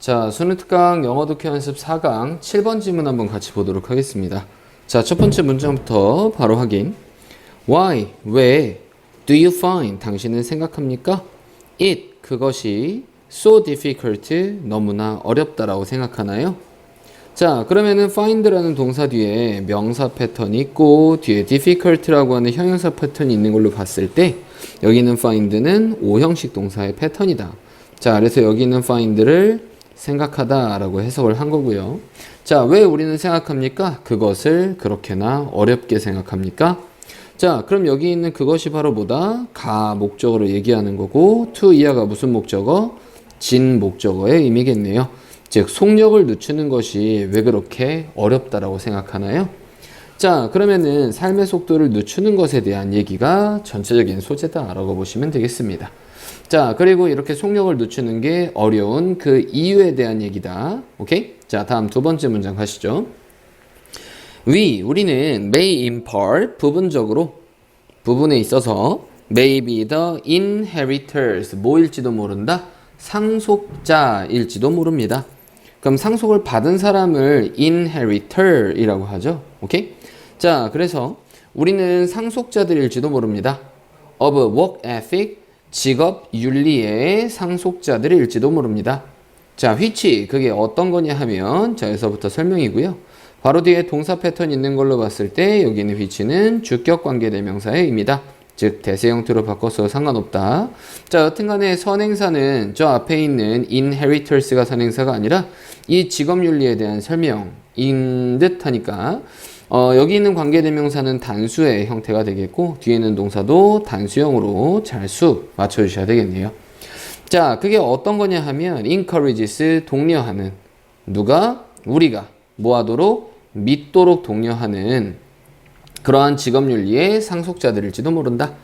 자, 수능 특강 영어 독해 연습 4강 7번 지문 한번 같이 보도록 하겠습니다. 자, 첫 번째 문장부터 바로 확인. Why? 왜? Do you find? 당신은 생각합니까? It, 그것이 so difficult, 너무나 어렵다라고 생각하나요? 자, 그러면은 find라는 동사 뒤에 명사 패턴이 있고 뒤에 difficult라고 하는 형용사 패턴이 있는 걸로 봤을 때 여기는 find는 O형식 동사의 패턴이다. 자, 그래서 여기 있는 find를 생각하다 라고 해석을 한 거고요. 자, 왜 우리는 생각합니까? 그것을 그렇게나 어렵게 생각합니까? 자, 그럼 여기 있는 그것이 바로 뭐다? 가 목적어로 얘기하는 거고 to 이하가 무슨 목적어? 진 목적어의 의미겠네요. 즉 속력을 늦추는 것이 왜 그렇게 어렵다라고 생각하나요? 자, 그러면은 삶의 속도를 늦추는 것에 대한 얘기가 전체적인 소재다라고 보시면 되겠습니다. 자, 그리고 이렇게 속력을 늦추는 게 어려운 그 이유에 대한 얘기다. 오케이? 자, 다음 두 번째 문장 가시죠. 우리는 may in part, 부분에 있어서 may be the inheritors, 뭐일지도 모른다? 상속자일지도 모릅니다. 그럼 상속을 받은 사람을 inheritor이라고 하죠. 오케이? 자, 그래서 우리는 상속자들일지도 모릅니다. of work ethic, 직업 윤리의 상속자들일지도 모릅니다. 자, which, 그게 어떤 거냐 하면 자, 여기서부터 설명이고요. 바로 뒤에 동사 패턴 있는 걸로 봤을 때 여기 있는 which는 주격 관계 대명사의 의미다. 즉 대세 형태로 바꿔서 상관없다. 자, 여튼간에 선행사는 저 앞에 있는 inheritors가 선행사가 아니라 이 직업 윤리에 대한 설명인 듯 하니까 여기 있는 관계대명사는 단수의 형태가 되겠고 뒤에 있는 동사도 단수형으로 잘 수 맞춰주셔야 되겠네요. 자, 그게 어떤 거냐 하면 encourages, 독려하는, 누가? 우리가 뭐 하도록? 믿도록 독려하는 그러한 직업윤리의 상속자들일지도 모른다.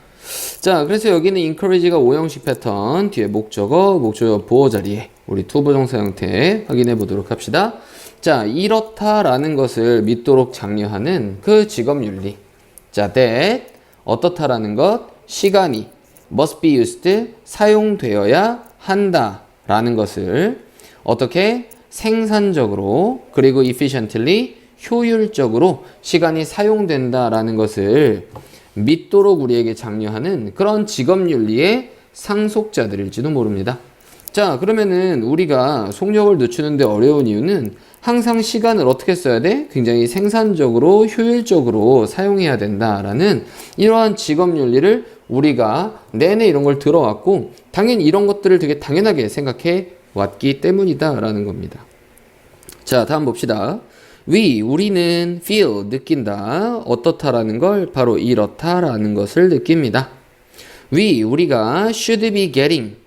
자, 그래서 여기는 encourage가 오형식 패턴, 뒤에 목적어 보호 자리에 우리 투부정사 형태 확인해 보도록 합시다. 자, 이렇다라는 것을 믿도록 장려하는 그 직업윤리. 자, that, 어떻다라는 것, 시간이 must be used, 사용되어야 한다라는 것을 어떻게 생산적으로 그리고 efficiently, 효율적으로 시간이 사용된다라는 것을 믿도록 우리에게 장려하는 그런 직업윤리의 상속자들일지도 모릅니다. 자, 그러면은 우리가 속력을 늦추는데 어려운 이유는 항상 시간을 어떻게 써야 돼? 굉장히 생산적으로 효율적으로 사용해야 된다라는 이러한 직업윤리를 우리가 내내 이런 걸 들어왔고 당연히 이런 것들을 되게 당연하게 생각해 왔기 때문이다라는 겁니다. 자, 다음 봅시다. 우리는 feel, 느낀다. 어떻다라는 걸 바로 이렇다라는 것을 느낍니다. 우리가 should be getting,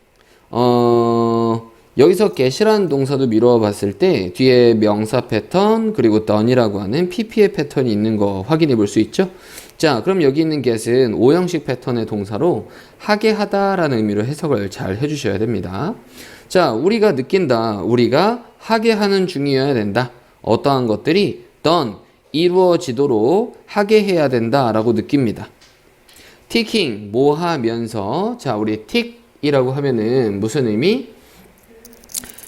여기서 get이라는 동사도 미루어 봤을 때 뒤에 명사 패턴 그리고 done이라고 하는 pp의 패턴이 있는 거 확인해 볼 수 있죠. 자, 그럼 여기 있는 get은 오형식 패턴의 동사로 하게 하다라는 의미로 해석을 잘 해주셔야 됩니다. 자, 우리가 느낀다. 우리가 하게 하는 중이어야 된다. 어떠한 것들이 done, 이루어지도록 하게 해야 된다라고 느낍니다. ticking, 뭐 하면서, 자, 우리 tick이라고 하면은 무슨 의미?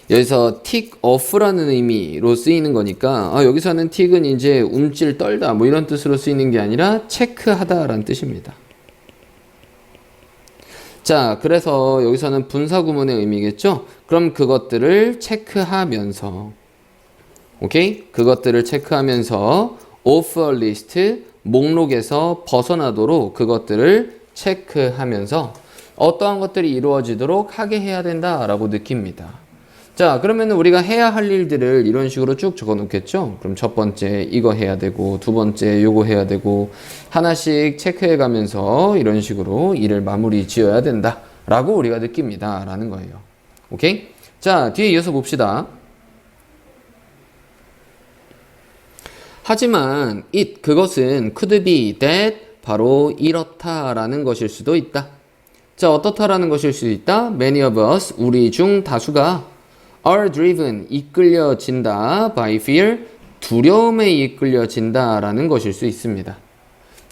여기서 tick off라는 의미로 쓰이는 거니까 여기서는 tick은 이제 움찔 떨다 뭐 이런 뜻으로 쓰이는 게 아니라 체크하다라는 뜻입니다. 자, 그래서 여기서는 분사구문의 의미겠죠? 그럼 그것들을 체크하면서, 오케이? 그것들을 체크하면서 off a list, 목록에서 벗어나도록 그것들을 체크하면서 어떠한 것들이 이루어지도록 하게 해야 된다라고 느낍니다. 자, 그러면 우리가 해야 할 일들을 이런 식으로 쭉 적어 놓겠죠? 그럼 첫 번째 이거 해야 되고 두 번째 요거 해야 되고 하나씩 체크해 가면서 이런 식으로 일을 마무리 지어야 된다 라고 우리가 느낍니다 라는 거예요. 오케이? 자, 뒤에 이어서 봅시다. 하지만 그것은 could be that, 바로 이렇다라는 것일 수도 있다. 자, 어떻다라는 것일 수도 있다. Many of us, 우리 중 다수가 are driven, 이끌려진다. by fear, 두려움에 이끌려진다라는 것일 수 있습니다.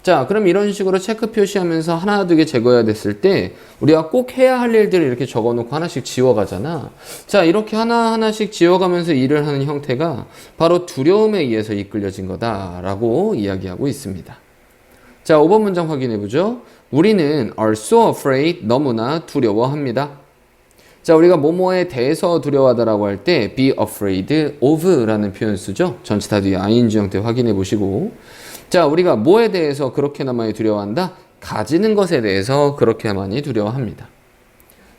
자, 그럼 이런 식으로 체크 표시하면서 하나 두 개 제거해야 됐을 때 우리가 꼭 해야 할 일들을 이렇게 적어놓고 하나씩 지워가잖아. 자, 이렇게 하나하나씩 지워가면서 일을 하는 형태가 바로 두려움에 의해서 이끌려진 거다라고 이야기하고 있습니다. 자, 5번 문장 확인해보죠. 우리는 are so afraid, 너무나 두려워합니다. 자, 우리가 뭐뭐에 대해서 두려워하다라고 할 때 be afraid of라는 표현 쓰죠. 전체 다 뒤에 ing 형태 확인해 보시고, 자, 우리가 뭐에 대해서 그렇게나 많이 두려워한다? 가지는 것에 대해서 그렇게 많이 두려워합니다.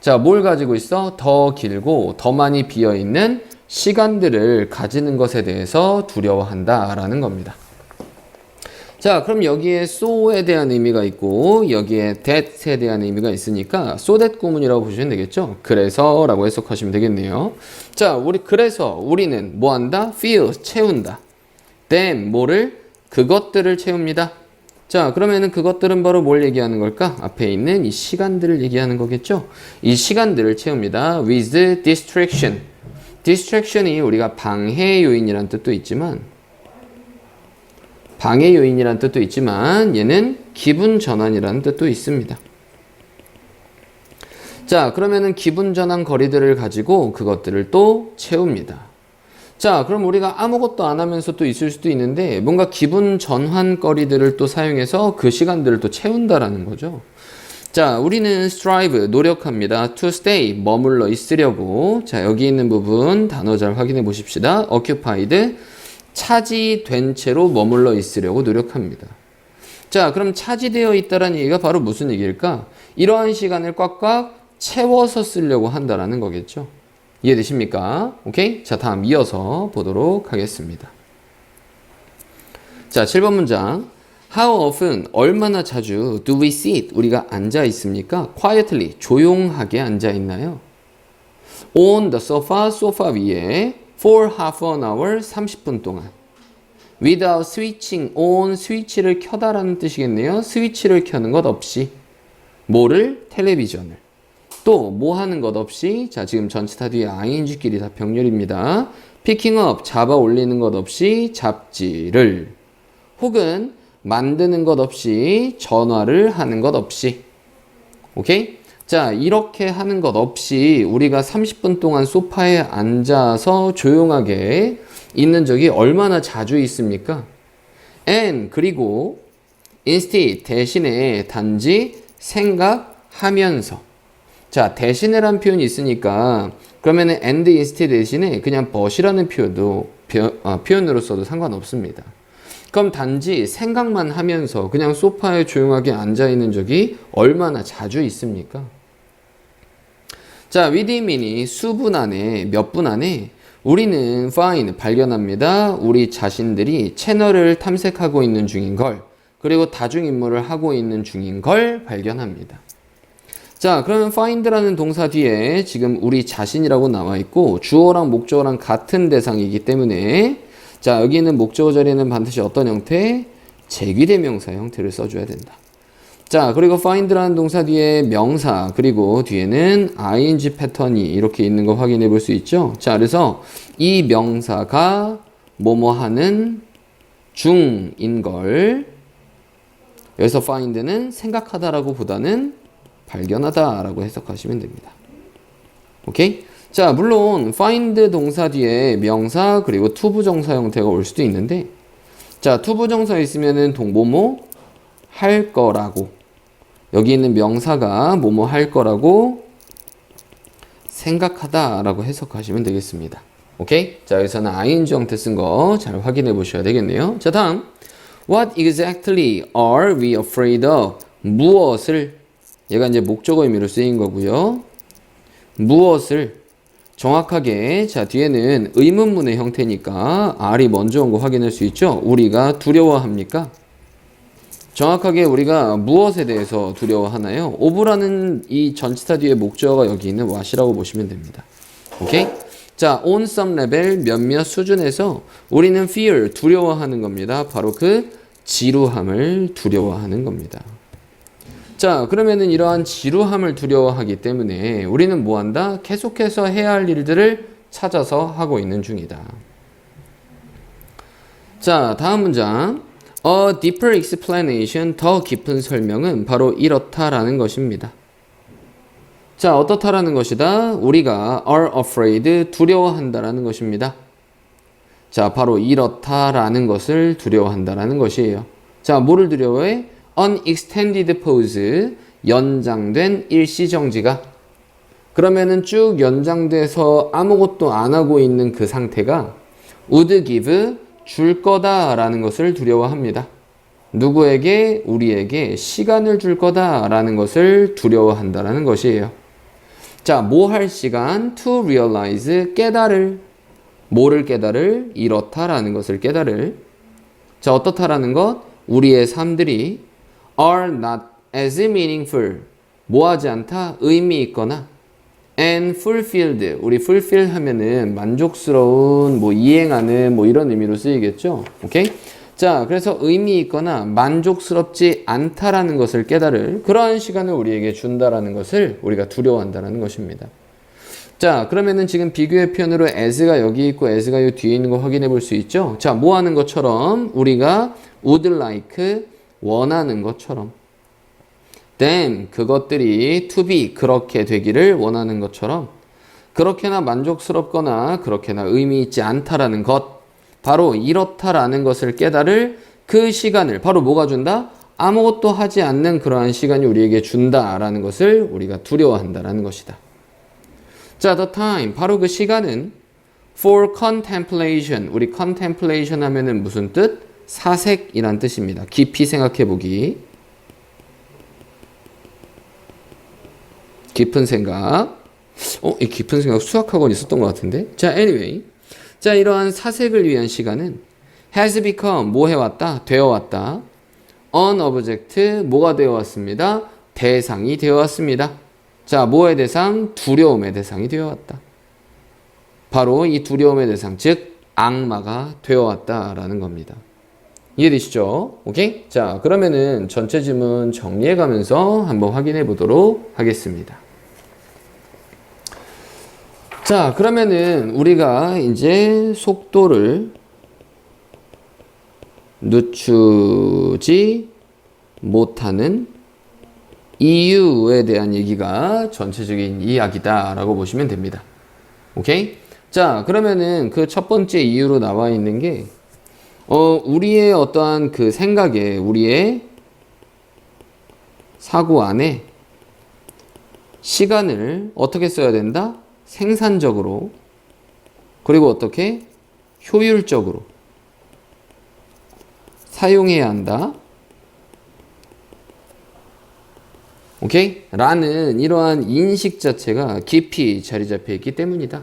자, 뭘 가지고 있어? 더 길고 더 많이 비어있는 시간들을 가지는 것에 대해서 두려워한다 라는 겁니다. 자, 그럼 여기에 so에 대한 의미가 있고 여기에 that에 대한 의미가 있으니까 so that 구문이라고 보시면 되겠죠. 그래서 라고 해석하시면 되겠네요. 자, 그래서 우리는 뭐 한다? fill, 채운다. then, 뭐를? 그것들을 채웁니다. 자, 그러면은 그것들은 바로 뭘 얘기하는 걸까? 앞에 있는 이 시간들을 얘기하는 거겠죠. 이 시간들을 채웁니다. with distraction. distraction이 우리가 방해 요인이란 뜻도 있지만 얘는 기분 전환이라는 뜻도 있습니다. 자, 그러면은 기분 전환 거리들을 가지고 그것들을 또 채웁니다. 자, 그럼 우리가 아무것도 안 하면서 또 있을 수도 있는데 뭔가 기분 전환 거리들을 또 사용해서 그 시간들을 또 채운다라는 거죠. 자, 우리는 strive, 노력합니다. to stay, 머물러 있으려고. 자, 여기 있는 부분 단어 잘 확인해 보십시다. occupied, 차지된 채로 머물러 있으려고 노력합니다. 자, 그럼 차지되어 있다라는 얘기가 바로 무슨 얘기일까? 이러한 시간을 꽉꽉 채워서 쓰려고 한다라는 거겠죠. 이해되십니까? 오케이? 자, 다음 이어서 보도록 하겠습니다. 자, 7번 문장. How often, 얼마나 자주 do we sit, 우리가 앉아 있습니까? Quietly, 조용하게 앉아 있나요? On the sofa, 소파 위에 for half an hour, 30분 동안. Without switching on, 스위치를 켜다라는 뜻이겠네요. 스위치를 켜는 것 없이. 뭐를? 텔레비전을. 또 뭐 하는 것 없이, 자, 지금 전체 다 뒤에 ing끼리 다 병렬입니다. picking up, 잡아 올리는 것 없이 잡지를. 혹은 만드는 것 없이, 전화를 하는 것 없이. 오케이? 자, 이렇게 하는 것 없이 우리가 30분 동안 소파에 앉아서 조용하게 있는 적이 얼마나 자주 있습니까? and, 그리고 instead, 대신에 단지 생각하면서. 자, 대신에란 표현이 있으니까 그러면은 and instead 대신에 그냥 but이라는 표현으로 써도 상관없습니다. 그럼 단지 생각만 하면서 그냥 소파에 조용하게 앉아 있는 적이 얼마나 자주 있습니까? 자, within이 수분 안에, 몇 분 안에 우리는 find, 발견합니다. 우리 자신들이 채널을 탐색하고 있는 중인 걸, 그리고 다중임무를 하고 있는 중인 걸 발견합니다. 자, 그러면 find라는 동사 뒤에 지금 우리 자신이라고 나와 있고 주어랑 목적어랑 같은 대상이기 때문에, 자, 여기 있는 목적어 자리에는 반드시 어떤 형태? 제귀대명사 형태를 써줘야 된다. 자, 그리고 find라는 동사 뒤에 명사, 그리고 뒤에는 ing 패턴이 이렇게 있는 거 확인해 볼 수 있죠. 자, 그래서 이 명사가 뭐뭐 하는 중인 걸, 여기서 find는 생각하다라고 보다는 발견하다라고 해석하시면 됩니다. 오케이? 자, 물론 find 동사 뒤에 명사 그리고 투부정사 형태가 올 수도 있는데, 자, 투부정사 있으면은 뭐뭐 할 거라고, 여기 있는 명사가 뭐뭐 할 거라고 생각하다라고 해석하시면 되겠습니다. 오케이? 자, 여기서는 ing 형태 쓴 거 잘 확인해 보셔야 되겠네요. 자, 다음 What exactly are we afraid of? 무엇을, 얘가 이제 목적어 의미로 쓰인 거고요. 무엇을 정확하게, 자, 뒤에는 의문문의 형태니까 R이 먼저 온 거 확인할 수 있죠. 우리가 두려워합니까? 정확하게 우리가 무엇에 대해서 두려워하나요? of라는 이 전치사 뒤에 목적어가 여기 있는 what이라고 보시면 됩니다. 오케이? 자, on some level, 몇몇 수준에서 우리는 fear, 두려워하는 겁니다. 바로 그 지루함을 두려워하는 겁니다. 자, 그러면은 이러한 지루함을 두려워하기 때문에 우리는 뭐 한다? 계속해서 해야 할 일들을 찾아서 하고 있는 중이다. 자, 다음 문장. A deeper explanation, 더 깊은 설명은 바로 이렇다라는 것입니다. 자, 어떻다라는 것이다? 우리가 are afraid, 두려워한다라는 것입니다. 자, 바로 이렇다라는 것을 두려워한다라는 것이에요. 자, 뭐를 두려워해? An extended pause, 연장된 일시정지가. 그러면은 쭉 연장돼서 아무것도 안 하고 있는 그 상태가 would give, 줄 거다라는 것을 두려워합니다. 누구에게? 우리에게 시간을 줄 거다라는 것을 두려워한다라는 것이에요. 자, 뭐 할 시간? To realize, 깨달을. 뭐를 깨달을? 이렇다라는 것을 깨달을. 자, 어떻다라는 것? 우리의 삶들이 are not as meaningful, 뭐하지 않다? 의미 있거나 and fulfilled, 우리 fulfill 하면은 만족스러운, 뭐 이행하는, 뭐 이런 의미로 쓰이겠죠. 오케이? 자, 그래서 의미 있거나 만족스럽지 않다라는 것을 깨달을 그러한 시간을 우리에게 준다라는 것을 우리가 두려워한다라는 것입니다. 자, 그러면은 지금 비교의 표현으로 as가 여기 있고 as가 요 뒤에 있는 거 확인해 볼 수 있죠. 자, 뭐 하는 것처럼 우리가 would like, 원하는 것처럼 them, 그것들이 to be, 그렇게 되기를 원하는 것처럼 그렇게나 만족스럽거나 그렇게나 의미 있지 않다라는 것, 바로 이렇다라는 것을 깨달을 그 시간을 바로 뭐가 준다? 아무것도 하지 않는 그러한 시간이 우리에게 준다라는 것을 우리가 두려워한다라는 것이다. 자, the time, 바로 그 시간은 for contemplation, 우리 contemplation 하면은 무슨 뜻? 사색이란 뜻입니다. 깊이 생각해 보기. 깊은 생각. 이 깊은 생각 수학학원 있었던 것 같은데. 자, anyway. 자, 이러한 사색을 위한 시간은 has become, 뭐 해왔다? 되어왔다. an object, 뭐가 되어왔습니다? 대상이 되어왔습니다. 자, 뭐의 대상? 두려움의 대상이 되어왔다. 바로 이 두려움의 대상, 즉 악마가 되어왔다라는 겁니다. 이해되시죠? 오케이? 자, 그러면은 전체 지문 정리해 가면서 한번 확인해 보도록 하겠습니다. 자, 그러면은 우리가 이제 속도를 늦추지 못하는 이유에 대한 얘기가 전체적인 이야기다라고 보시면 됩니다. 오케이? 자, 그러면은 그 첫 번째 이유로 나와 있는 게 우리의 어떠한 그 생각에, 우리의 사고 안에 시간을 어떻게 써야 된다? 생산적으로, 그리고 어떻게? 효율적으로 사용해야 한다. 오케이? 라는 이러한 인식 자체가 깊이 자리 잡혀 있기 때문이다.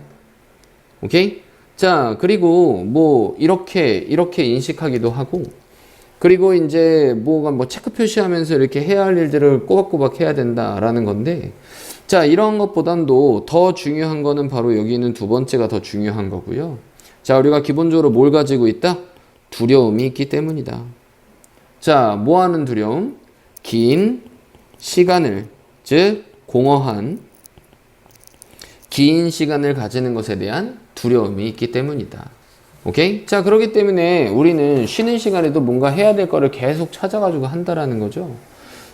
오케이? 자, 그리고 뭐 이렇게 인식하기도 하고, 그리고 이제 뭐가 뭐 체크 표시하면서 이렇게 해야 할 일들을 꼬박꼬박 해야 된다라는 건데, 자, 이런 것보단도 더 중요한 거는 바로 여기 있는 두 번째가 더 중요한 거고요. 자, 우리가 기본적으로 뭘 가지고 있다? 두려움이 있기 때문이다. 자, 뭐 하는 두려움? 긴 시간을, 즉 공허한 긴 시간을 가지는 것에 대한 두려움이 있기 때문이다. 오케이? 자, 그렇기 때문에 우리는 쉬는 시간에도 뭔가 해야 될 거를 계속 찾아가지고 한다라는 거죠.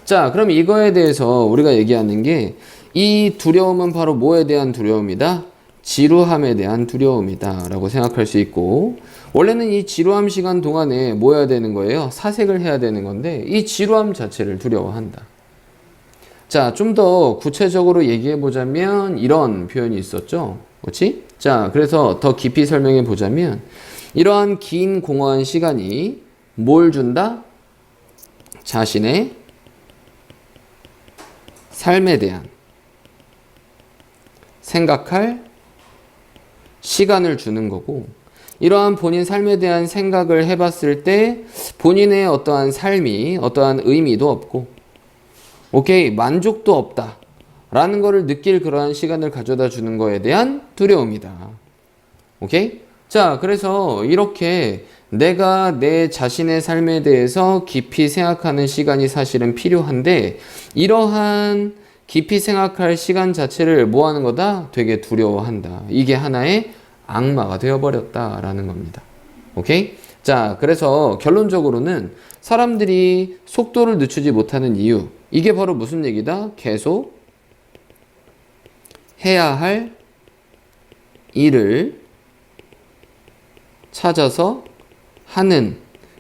자, 그럼 이거에 대해서 우리가 얘기하는 게 이 두려움은 바로 뭐에 대한 두려움이다? 지루함에 대한 두려움이다 라고 생각할 수 있고, 원래는 이 지루함 시간 동안에 뭐 해야 되는 거예요? 사색을 해야 되는 건데 이 지루함 자체를 두려워한다. 자, 좀 더 구체적으로 얘기해 보자면 이런 표현이 있었죠. 그렇지? 자, 그래서 더 깊이 설명해 보자면 이러한 긴 공허한 시간이 뭘 준다? 자신의 삶에 대한 생각할 시간을 주는 거고, 이러한 본인 삶에 대한 생각을 해봤을 때 본인의 어떠한 삶이 어떠한 의미도 없고, 오케이, 만족도 없다 라는 거를 느낄 그러한 시간을 가져다 주는 거에 대한 두려움이다. 오케이? 자, 그래서 이렇게 내가 내 자신의 삶에 대해서 깊이 생각하는 시간이 사실은 필요한데, 이러한 깊이 생각할 시간 자체를 뭐 하는 거다? 되게 두려워한다. 이게 하나의 악마가 되어버렸다라는 겁니다. 오케이? 자, 그래서 결론적으로는 사람들이 속도를 늦추지 못하는 이유, 이게 바로 무슨 얘기다? 계속 해야 할 일을 찾아서 하는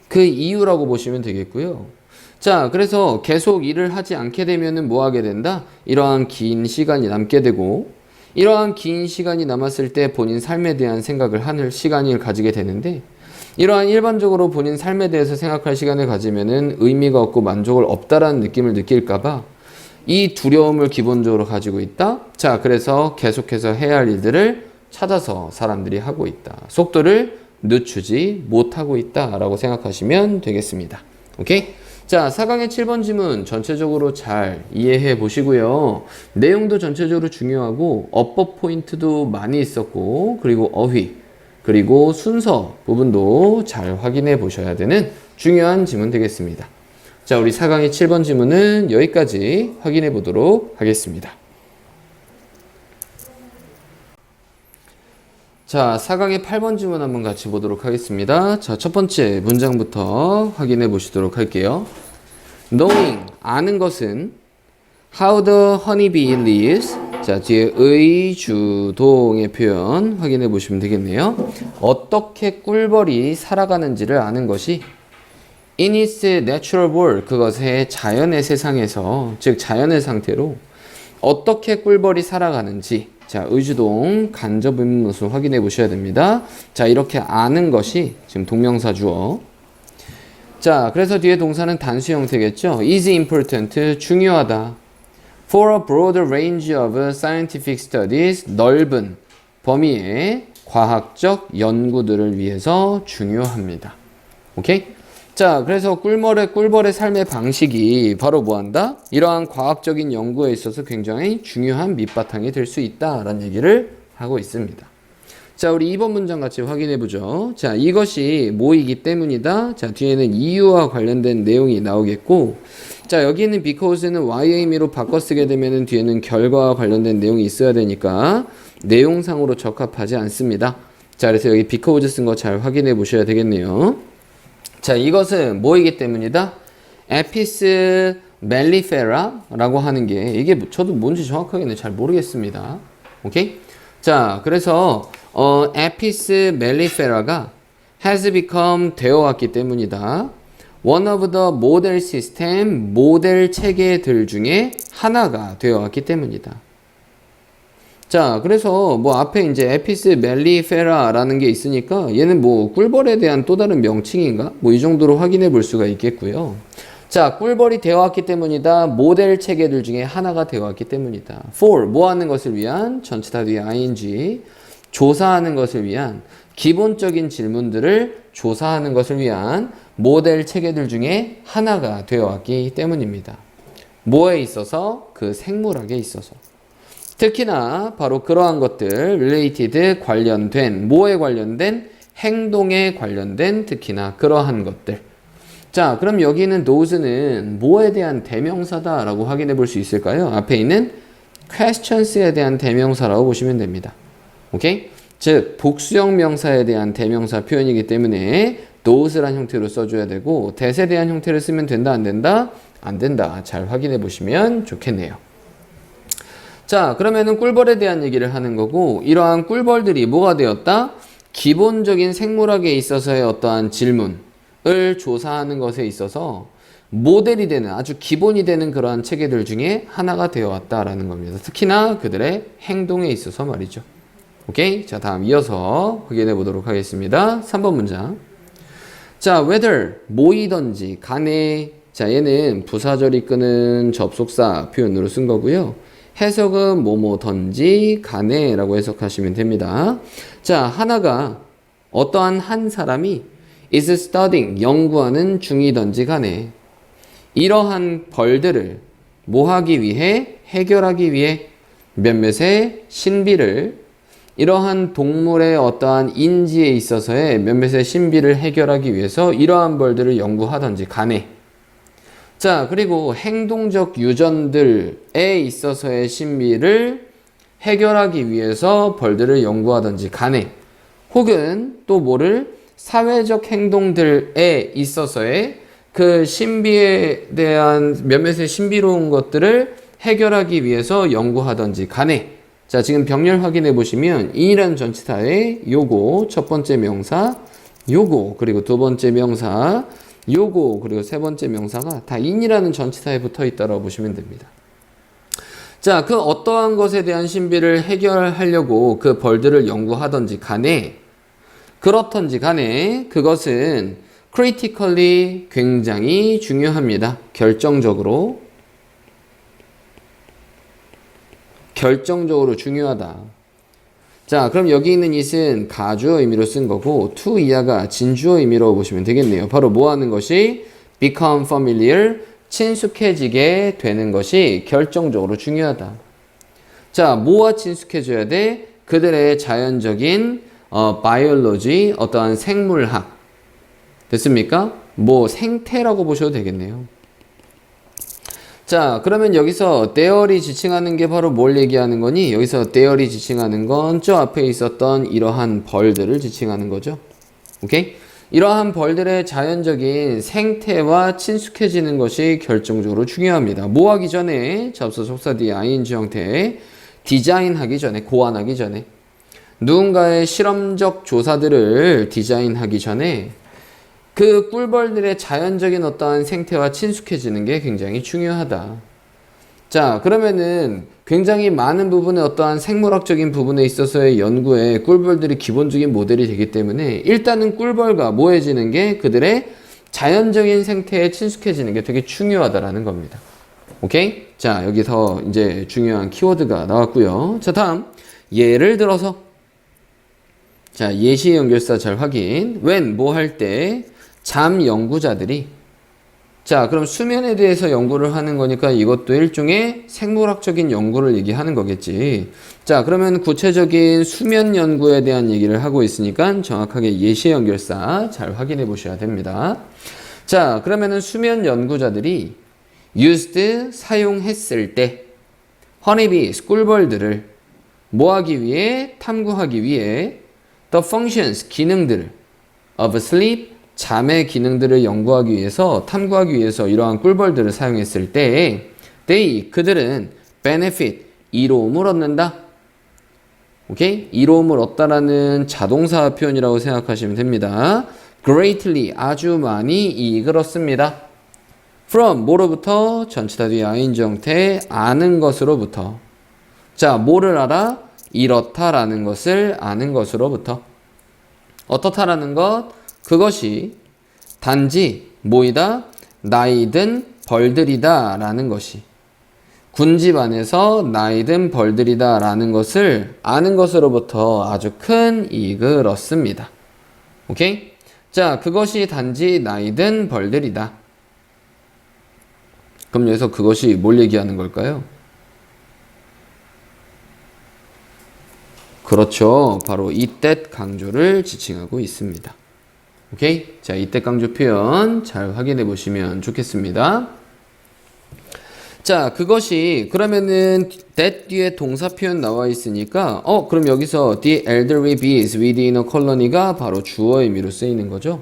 그 이유라고 보시면 되겠고요. 자, 그래서 계속 일을 하지 않게 되면은 뭐 하게 된다? 이러한 긴 시간이 남게 되고, 이러한 긴 시간이 남았을 때 본인 삶에 대한 생각을 하는 시간을 가지게 되는데, 이러한 일반적으로 본인 삶에 대해서 생각할 시간을 가지면은 의미가 없고 만족을 없다라는 느낌을 느낄까봐 이 두려움을 기본적으로 가지고 있다. 자, 그래서 계속해서 해야 할 일들을 찾아서 사람들이 하고 있다. 속도를 늦추지 못하고 있다라고 생각하시면 되겠습니다. 오케이? 자, 4강의 7번 지문 전체적으로 잘 이해해 보시고요. 내용도 전체적으로 중요하고 어법 포인트도 많이 있었고, 그리고 어휘, 그리고 순서 부분도 잘 확인해 보셔야 되는 중요한 지문 되겠습니다. 자, 우리 4강의 7번 지문은 여기까지 확인해 보도록 하겠습니다. 자, 4강의 8번 지문 한번 같이 보도록 하겠습니다. 자, 첫 번째 문장부터 확인해 보시도록 할게요. Knowing, 아는 것은 how the honeybee lives. 자, 뒤에 의주동의 표현 확인해 보시면 되겠네요. 어떻게 꿀벌이 살아가는지를 아는 것이 in its natural world, 그것의 자연의 세상에서, 즉 자연의 상태로 어떻게 꿀벌이 살아가는지, 자, 의주동 간접 의문문수 확인해 보셔야 됩니다. 자, 이렇게 아는 것이 지금 동명사 주어. 자, 그래서 뒤에 동사는 단수 형태겠죠. is important, 중요하다. for a broader range of scientific studies, 넓은 범위의 과학적 연구들을 위해서 중요합니다. 오케이? 자, 그래서 꿀벌의 삶의 방식이 바로 뭐한다? 이러한 과학적인 연구에 있어서 굉장히 중요한 밑바탕이 될 수 있다라는 얘기를 하고 있습니다. 자, 우리 2번 문장 같이 확인해 보죠. 자, 이것이 뭐이기 때문이다. 자, 뒤에는 이유와 관련된 내용이 나오겠고, 자, 여기는 because는 y의 의미로 바꿔 쓰게 되면은 뒤에는 결과와 관련된 내용이 있어야 되니까 내용상으로 적합하지 않습니다. 자, 그래서 여기 because 쓴 거 잘 확인해 보셔야 되겠네요. 자, 이것은 뭐이기 때문이다? 에피스 멜리페라라고 하는 게, 이게 저도 뭔지 정확하게는 잘 모르겠습니다. 오케이? 자, 그래서 에피스 멜리페라가 has become 되어왔기 때문이다. one of the model system, 모델 체계들 중에 하나가 되어왔기 때문이다. 자, 그래서 뭐 앞에 이제 에피스 멜리페라라는 게 있으니까 얘는 뭐 꿀벌에 대한 또 다른 명칭인가? 뭐 이 정도로 확인해 볼 수가 있겠고요. 자, 꿀벌이 되어왔기 때문이다. 모델 체계들 중에 하나가 되어왔기 때문이다. for, 뭐 하는 것을 위한, 전체 다 뒤에 ing, 조사하는 것을 위한, 기본적인 질문들을 조사하는 것을 위한 모델 체계들 중에 하나가 되어왔기 때문입니다. 뭐에 있어서? 그 생물학에 있어서. 특히나 바로 그러한 것들, related, 관련된, 뭐에 관련된? 행동에 관련된 특히나 그러한 것들. 자, 그럼 여기는 those는 뭐에 대한 대명사다라고 확인해 볼 수 있을까요? 앞에 있는 questions에 대한 대명사라고 보시면 됩니다. 오케이? 즉, 복수형 명사에 대한 대명사 표현이기 때문에 those란 형태로 써줘야 되고, that에 대한 형태를 쓰면 된다, 안 된다? 안 된다. 잘 확인해 보시면 좋겠네요. 자, 그러면은 꿀벌에 대한 얘기를 하는 거고, 이러한 꿀벌들이 뭐가 되었다? 기본적인 생물학에 있어서의 어떠한 질문을 조사하는 것에 있어서 모델이 되는, 아주 기본이 되는 그러한 체계들 중에 하나가 되어 왔다라는 겁니다. 특히나 그들의 행동에 있어서 말이죠. 오케이? 자, 다음 이어서 확인해 보도록 하겠습니다. 3번 문장. 자, whether, 뭐이든지 간에, 자, 얘는 부사절이 끄는 접속사 표현으로 쓴 거고요. 해석은 뭐뭐든지 간에 라고 해석하시면 됩니다. 자, 하나가 어떠한 한 사람이 is studying, 연구하는 중이든지 간에 이러한 벌들을 뭐 하기 위해? 해결하기 위해 몇몇의 신비를, 이러한 동물의 어떠한 인지에 있어서의 몇몇의 신비를 해결하기 위해서 이러한 벌들을 연구하든지 간에, 자, 그리고 행동적 유전들에 있어서의 신비를 해결하기 위해서 벌들을 연구하든지 간에, 혹은 또 뭐를 사회적 행동들에 있어서의 그 신비에 대한 몇몇의 신비로운 것들을 해결하기 위해서 연구하던지 간에 자 지금 병렬 확인해 보시면 in이라는 전치사에 요거 첫 번째 명사 요거 그리고 두 번째 명사 요거 그리고 세 번째 명사가 다 in이라는 전치사에 붙어 있다고 보시면 됩니다. 자, 그 어떠한 것에 대한 신비를 해결하려고 그 벌들을 연구하던지 간에 그렇던지 간에 그것은 critically 굉장히 중요합니다. 결정적으로 중요하다. 자, 그럼 여기 있는 it은 가주어 의미로 쓴 거고 to 이하가 진주어 의미로 보시면 되겠네요. 바로 뭐 하는 것이 become familiar 친숙해지게 되는 것이 결정적으로 중요하다. 자, 뭐와 친숙해져야 돼? 그들의 자연적인 바이올로지, 어떠한 생물학. 됐습니까? 뭐 생태라고 보셔도 되겠네요. 자, 그러면 여기서 theory 지칭하는 게 바로 뭘 얘기하는 거니? 여기서 theory 지칭하는 건 저 앞에 있었던 이러한 벌들을 지칭하는 거죠. 오케이? 이러한 벌들의 자연적인 생태와 친숙해지는 것이 결정적으로 중요합니다. 뭐 하기 전에? 접수 속사 뒤에 ing 형태 디자인하기 전에, 고안하기 전에 누군가의 실험적 조사들을 디자인하기 전에 그 꿀벌들의 자연적인 어떠한 생태와 친숙해지는 게 굉장히 중요하다. 자, 그러면은 굉장히 많은 부분의 어떠한 생물학적인 부분에 있어서의 연구에 꿀벌들이 기본적인 모델이 되기 때문에 일단은 꿀벌과 모여지는 게 그들의 자연적인 생태에 친숙해지는 게 되게 중요하다라는 겁니다. 오케이? 자, 여기서 이제 중요한 키워드가 나왔고요. 자, 다음 예를 들어서 자, 예시 연결사 잘 확인. when 뭐 할 때 잠 연구자들이 자, 그럼 수면에 대해서 연구를 하는 거니까 이것도 일종의 생물학적인 연구를 얘기하는 거겠지. 자, 그러면 구체적인 수면 연구에 대한 얘기를 하고 있으니까 정확하게 예시 연결사 잘 확인해 보셔야 됩니다. 자, 그러면은 수면 연구자들이 used 사용했을 때 honeybees 꿀벌들을 뭐 하기 위해? 탐구하기 위해 the functions 기능들을 of sleep 잠의 기능들을 연구하기 위해서 탐구하기 위해서 이러한 꿀벌들을 사용했을 때 they 그들은 benefit 이로움을 얻는다. 오케이? 이로움을 얻다라는 자동사 표현이라고 생각하시면 됩니다. greatly 아주 많이 이익을 얻습니다. from 뭐로부터 전치사 뒤에 ing 형태 아는 것으로부터 자 뭐를 알아? 이렇다라는 것을 아는 것으로부터 어떻다라는 것 그것이 단지 뭐이다? 나이든 벌들이다 라는 것이 군집 안에서 나이든 벌들이다 라는 것을 아는 것으로부터 아주 큰 이익을 얻습니다. 오케이? 자, 그것이 단지 나이든 벌들이다. 그럼 여기서 그것이 뭘 얘기하는 걸까요? 그렇죠. 바로 이때 강조를 지칭하고 있습니다. 오케이? 자, 이때 강조 표현 잘 확인해 보시면 좋겠습니다. 자, 그것이 그러면은 that 뒤에 동사 표현 나와 있으니까 그럼 여기서 the elderly bees within a colony가 바로 주어 의미로 쓰이는 거죠.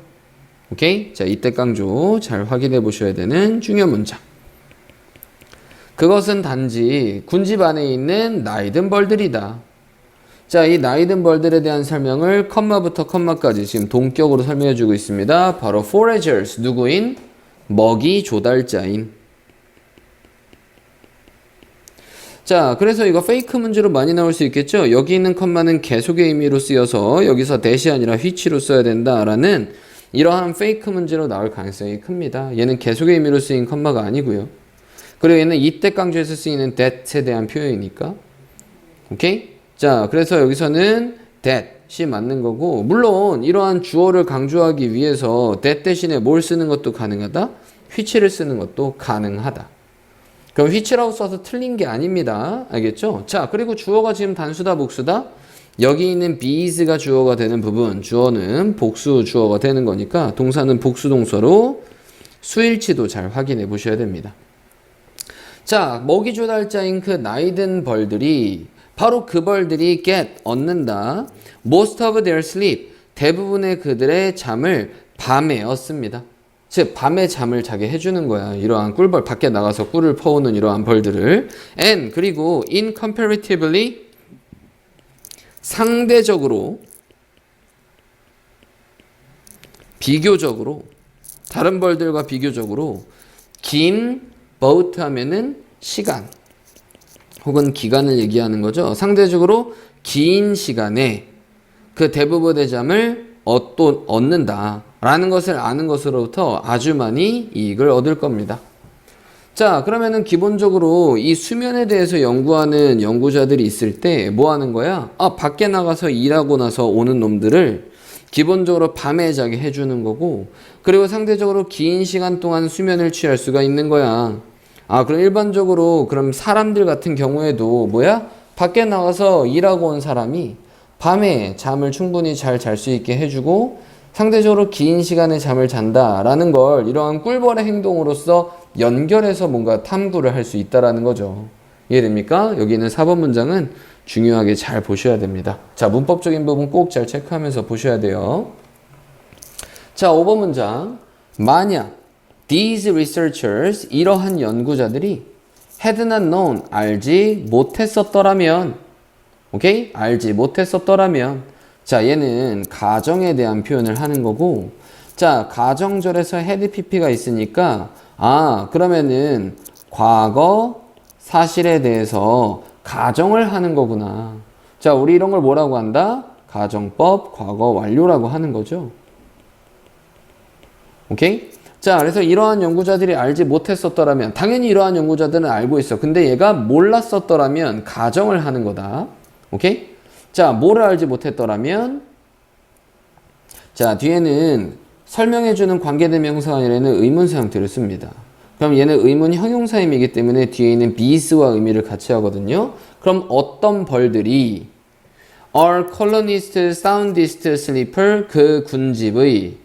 오케이? 자, 이때 강조 잘 확인해 보셔야 되는 중요 문장. 그것은 단지 군집 안에 있는 나이든 벌들이다. 자, 이 나이든 벌들에 대한 설명을 컴마부터 컴마까지 지금 동격으로 설명해 주고 있습니다. 바로 foragers, 누구인? 먹이 조달자인. 자, 그래서 이거 페이크 문제로 많이 나올 수 있겠죠? 여기 있는 컴마는 계속의 의미로 쓰여서 여기서 대시 아니라 which로 써야 된다라는 이러한 페이크 문제로 나올 가능성이 큽니다. 얘는 계속의 의미로 쓰인 컴마가 아니고요. 그리고 얘는 이때 강조해서 쓰이는 that에 대한 표현이니까. 오케이? 자, 그래서 여기서는 that이 맞는 거고 물론 이러한 주어를 강조하기 위해서 that 대신에 뭘 쓰는 것도 가능하다? which를 쓰는 것도 가능하다. 그럼 which라고 써서 틀린 게 아닙니다. 알겠죠? 자, 그리고 주어가 지금 단수다 복수다? 여기 있는 bees가 주어가 되는 부분 주어는 복수 주어가 되는 거니까 동사는 복수 동사로 수일치도 잘 확인해 보셔야 됩니다. 자, 먹이 조달자인 그 나이든 벌들이 바로 그 벌들이 get 얻는다. most of their sleep 대부분의 그들의 잠을 밤에였습니다. 즉 밤에 잠을 자게 해주는 거야. 이러한 꿀벌, 밖에 나가서 꿀을 퍼오는 이러한 벌들을. and 그리고 in comparatively 상대적으로 비교적으로 다른 벌들과 비교적으로 긴 boat 하면은 시간 혹은 기간을 얘기하는 거죠. 상대적으로 긴 시간에 그 대부분의 잠을 얻는다 라는 것을 아는 것으로부터 아주 많이 이익을 얻을 겁니다. 자, 그러면은 기본적으로 이 수면에 대해서 연구하는 연구자들이 있을 때 뭐 하는 거야? 밖에 나가서 일하고 나서 오는 놈들을 기본적으로 밤에 자게 해주는 거고, 그리고 상대적으로 긴 시간 동안 수면을 취할 수가 있는 거야. 그럼 일반적으로 그럼 사람들 같은 경우에도 뭐야? 밖에 나가서 일하고 온 사람이 밤에 잠을 충분히 잘 잘 수 있게 해주고 상대적으로 긴 시간의 잠을 잔다라는 걸 이러한 꿀벌의 행동으로서 연결해서 뭔가 탐구를 할 수 있다라는 거죠. 이해됩니까? 여기 있는 4번 문장은 중요하게 잘 보셔야 됩니다. 자, 문법적인 부분 꼭 잘 체크하면서 보셔야 돼요. 자, 5번 문장. 만약 these researchers 이러한 연구자들이 had not known 알지 못했었더라면, 오케이? 알지 못했었더라면. 자, 얘는 가정에 대한 표현을 하는 거고, 자, 가정절에서 had pp가 있으니까 그러면은 과거 사실에 대해서 가정을 하는 거구나. 자, 우리 이런 걸 뭐라고 한다? 가정법 과거 완료라고 하는 거죠. 오케이? 자, 그래서 이러한 연구자들이 알지 못했었더라면, 당연히 이러한 연구자들은 알고 있어. 근데 얘가 몰랐었더라면 가정을 하는 거다. 오케이? 자, 뭐를 알지 못했더라면, 자, 뒤에는 설명해주는 관계대명사 아니라는 의문사 형태를 씁니다. 그럼 얘는 의문 형용사임이기 때문에 뒤에 있는 bees와 의미를 같이 하거든요. 그럼 어떤 벌들이 are colonist, soundest, sleeper 그 군집의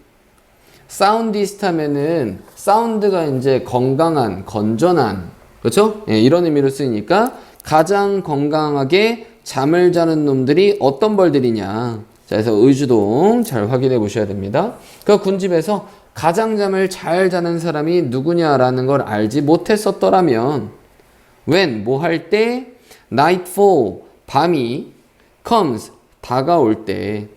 soundest 하면은 sound가 이제 건강한, 건전한, 그렇죠? 예, 이런 의미로 쓰이니까 가장 건강하게 잠을 자는 놈들이 어떤 벌들이냐. 자, 그래서 의주동 잘 확인해 보셔야 됩니다. 그 군집에서 가장 잠을 잘 자는 사람이 누구냐라는 걸 알지 못했었더라면 when 뭐 할 때 nightfall 밤이 comes 다가올 때.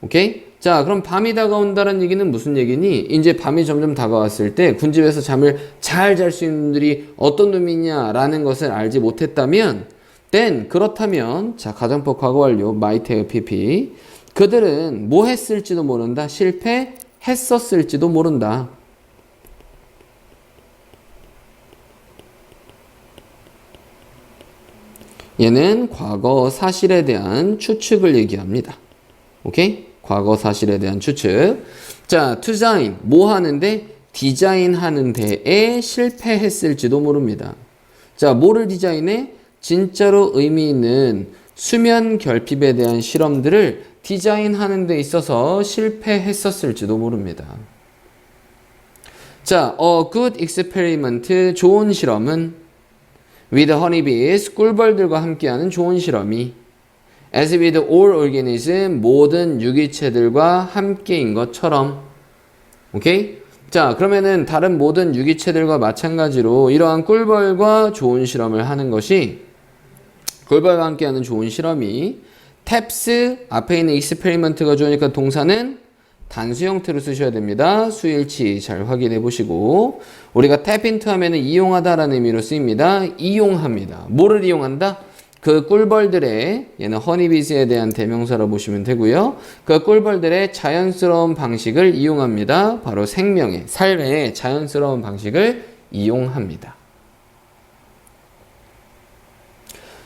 오케이? 자, 그럼 밤이 다가온다는 얘기는 무슨 얘기니? 이제 밤이 점점 다가왔을 때 군집에서 잠을 잘 잘 수 있는 놈들이 어떤 놈이냐라는 것을 알지 못했다면 then 그렇다면 자, 가정법 과거 완료 might have pp 그들은 뭐 했을지도 모른다. 실패했었을지도 모른다. 얘는 과거 사실에 대한 추측을 얘기합니다. 오케이? 과거 사실에 대한 추측. 자, design 뭐 하는데? 디자인 하는 데에 실패했을지도 모릅니다. 자, 뭐를 디자인해? 진짜로 의미 있는 수면 결핍에 대한 실험들을 디자인하는 데 있어서 실패했었을지도 모릅니다. 자, a good experiment, 좋은 실험은 with honeybees, 꿀벌들과 함께하는 좋은 실험이 as with all organism, 모든 유기체들과 함께인 것처럼. 오케이? 자, 그러면은 다른 모든 유기체들과 마찬가지로 이러한 꿀벌과 좋은 실험을 하는 것이 꿀벌과 함께하는 좋은 실험이 탭스 앞에 있는 experiment가 좋으니까 동사는 단수 형태로 쓰셔야 됩니다. 수일치 잘 확인해 보시고 우리가 tap into 하면은 이용하다라는 의미로 쓰입니다. 이용합니다. 뭐를 이용한다? 그 꿀벌들의 얘는 허니비즈에 대한 대명사로 보시면 되고요. 그 꿀벌들의 자연스러운 방식을 이용합니다. 바로 생명의 삶의 자연스러운 방식을 이용합니다.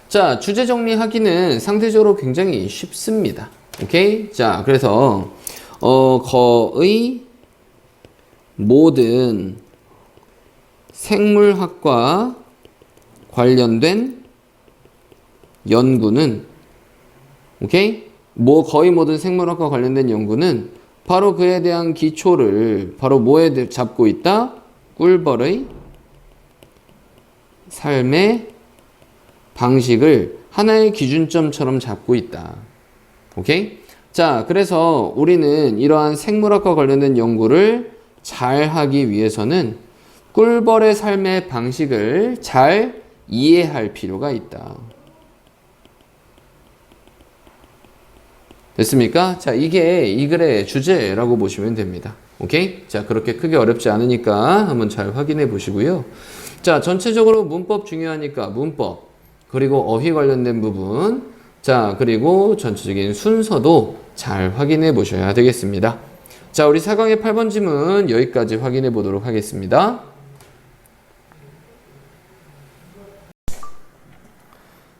자, 주제 정리하기는 상대적으로 굉장히 쉽습니다. 오케이? 자, 그래서 거의 모든 생물학과 관련된 연구는 오케이? 거의 모든 생물학과 관련된 연구는 바로 그에 대한 기초를 바로 뭐에 잡고 있다? 꿀벌의 삶의 방식을 하나의 기준점처럼 잡고 있다. 오케이? 자, 그래서 우리는 이러한 생물학과 관련된 연구를 잘 하기 위해서는 꿀벌의 삶의 방식을 잘 이해할 필요가 있다. 됐습니까? 자, 이게 이 글의 주제라고 보시면 됩니다. 오케이? 자, 그렇게 크게 어렵지 않으니까 한번 잘 확인해 보시고요. 자, 전체적으로 문법 중요하니까 문법, 그리고 어휘 관련된 부분, 자, 그리고 전체적인 순서도 잘 확인해 보셔야 되겠습니다. 자, 우리 4강의 8번 지문 여기까지 확인해 보도록 하겠습니다.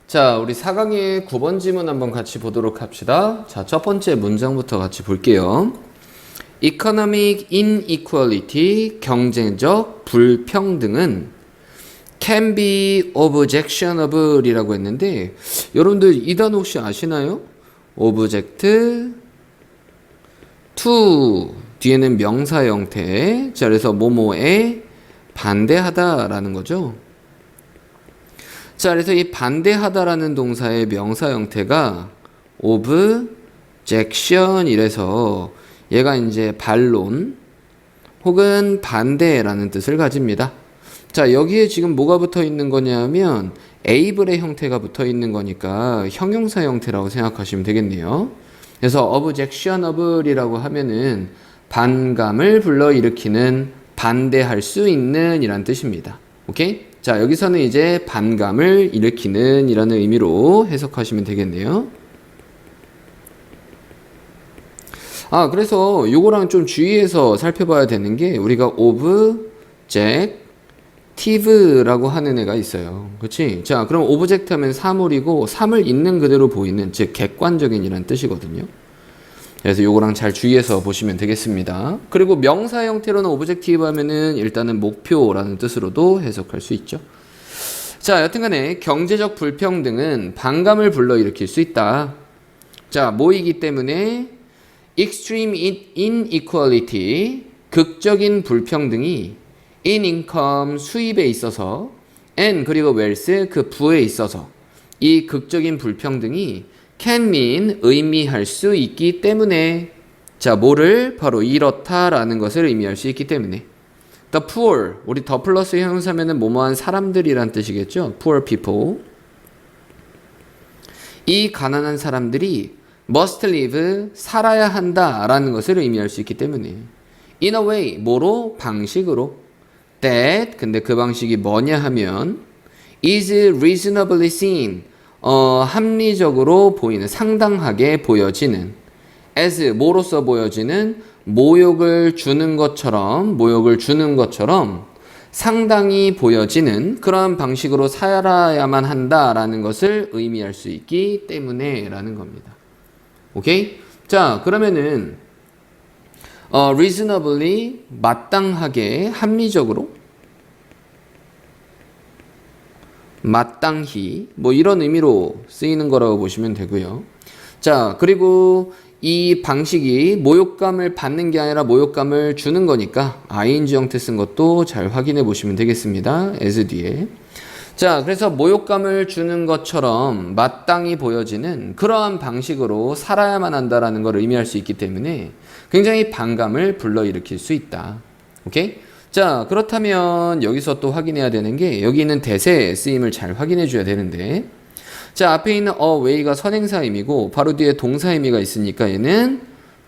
자, 우리 4강의 9번 지문 한번 같이 보도록 합시다. 자, 첫 번째 문장부터 같이 볼게요. Economic inequality, 경제적 불평등은 can be objectionable 이라고 했는데, 여러분들 이 단어 혹시 아시나요? object to 뒤에는 명사 형태. 자, 그래서 뭐뭐에 반대하다라는 거죠. 자, 그래서 이 반대하다라는 동사의 명사 형태가 objection 이래서 얘가 이제 반론 혹은 반대라는 뜻을 가집니다. 자, 여기에 지금 뭐가 붙어 있는 거냐면 able의 형태가 붙어 있는 거니까 형용사 형태라고 생각하시면 되겠네요. 그래서 objectionable이라고 하면은 반감을 불러일으키는, 반대할 수 있는 이란 뜻입니다. 오케이? 자, 여기서는 이제 반감을 일으키는 이라는 의미로 해석하시면 되겠네요. 아, 그래서 요거랑 좀 주의해서 살펴봐야 되는 게, 우리가 objective라고 하는 애가 있어요. 그렇지? 자, 그럼 object 하면 사물이고, 사물 있는 그대로 보이는, 즉 객관적인 이란 뜻이거든요. 그래서 요거랑 잘 주의해서 보시면 되겠습니다. 그리고 명사 형태로는 objective 하면은 일단은 목표라는 뜻으로도 해석할 수 있죠. 자, 여튼간에 경제적 불평등은 반감을 불러일으킬 수 있다. 자, 뭐이기 때문에 extreme inequality, 극적인 불평등이 in income, 수입에 있어서, and 그리고 wealth, 그 부에 있어서 이 극적인 불평등이 can mean, 의미할 수 있기 때문에, 자, 뭐를? 바로 이렇다라는 것을 의미할 수 있기 때문에. The poor, 우리 더 플러스 형용사면은 뭐뭐한 사람들이란 뜻이겠죠? poor people. 이 가난한 사람들이 must live, 살아야 한다라는 것을 의미할 수 있기 때문에. in a way, 뭐로? 방식으로. that, 근데 그 방식이 뭐냐 하면 is reasonably seen, 합리적으로 보이는, 상당하게 보여지는, as 뭐로서 보여지는, 모욕을 주는 것처럼 상당히 보여지는 그러한 방식으로 살아야만 한다라는 것을 의미할 수 있기 때문에 라는 겁니다. 오케이? 자, 그러면은 reasonably, 마땅하게, 합리적으로, 마땅히, 뭐 이런 의미로 쓰이는 거라고 보시면 되고요. 자, 그리고 이 방식이 모욕감을 받는 게 아니라 모욕감을 주는 거니까 ing 형태 쓴 것도 잘 확인해 보시면 되겠습니다. as 뒤에. 자, 그래서 모욕감을 주는 것처럼 마땅히 보여지는 그러한 방식으로 살아야만 한다라는 걸 의미할 수 있기 때문에 굉장히 반감을 불러일으킬 수 있다. 오케이? 자, 그렇다면 여기서 또 확인해야 되는 게, 여기 있는 대세의 쓰임을 잘 확인해 줘야 되는데, 자, 앞에 있는 away가 선행사 의미고 바로 뒤에 동사 의미가 있으니까 얘는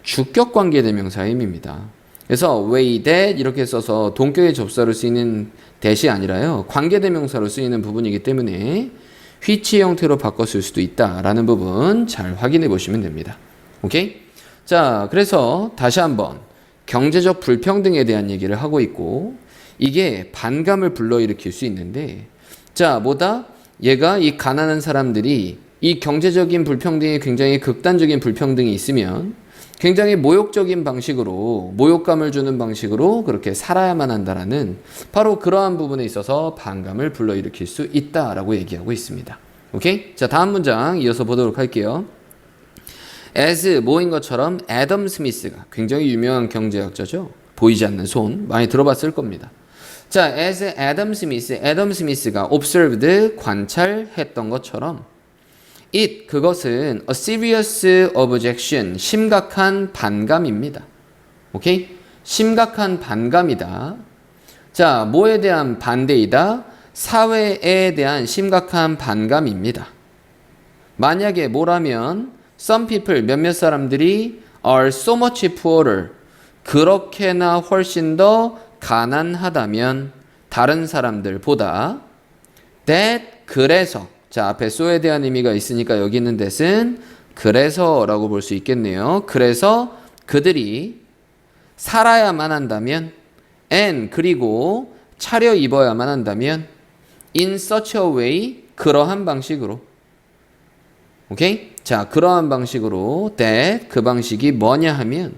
주격 관계대명사 의미입니다. 그래서 way that 이렇게 써서 동격의 접사로 쓰이는 that이 아니라요, 관계대명사로 쓰이는 부분이기 때문에 which 형태로 바꿨을 수도 있다라는 부분 잘 확인해 보시면 됩니다. 오케이? 자, 그래서 다시 한번 경제적 불평등에 대한 얘기를 하고 있고, 이게 반감을 불러일으킬 수 있는데, 자, 뭐다? 얘가 이 가난한 사람들이 이 경제적인 불평등이 굉장히 극단적인 불평등이 있으면 굉장히 모욕적인 방식으로, 모욕감을 주는 방식으로 그렇게 살아야만 한다라는 바로 그러한 부분에 있어서 반감을 불러일으킬 수 있다라고 얘기하고 있습니다. 오케이? 자, 다음 문장 이어서 보도록 할게요. as 뭐인 것처럼 애덤 스미스가, 굉장히 유명한 경제학자죠. 보이지 않는 손, 많이 들어봤을 겁니다. 자, as 애덤 스미스가 observed, 관찰했던 것처럼 it 그것은 a serious objection 심각한 반감입니다. 오케이? 심각한 반감이다. 자, 뭐에 대한 반대이다? 사회에 대한 심각한 반감입니다. 만약에 뭐라면 some people 몇몇 사람들이 are so much poorer 그렇게나 훨씬 더 가난하다면 다른 사람들보다 that 그래서 자 앞에 so에 대한 의미가 있으니까 여기 있는 that은 그래서라고 볼 수 있겠네요. 그래서 그들이 살아야만 한다면 and 그리고 차려입어야만 한다면 in such a way 그러한 방식으로 오케이? 자 그러한 방식으로 that 그 방식이 뭐냐 하면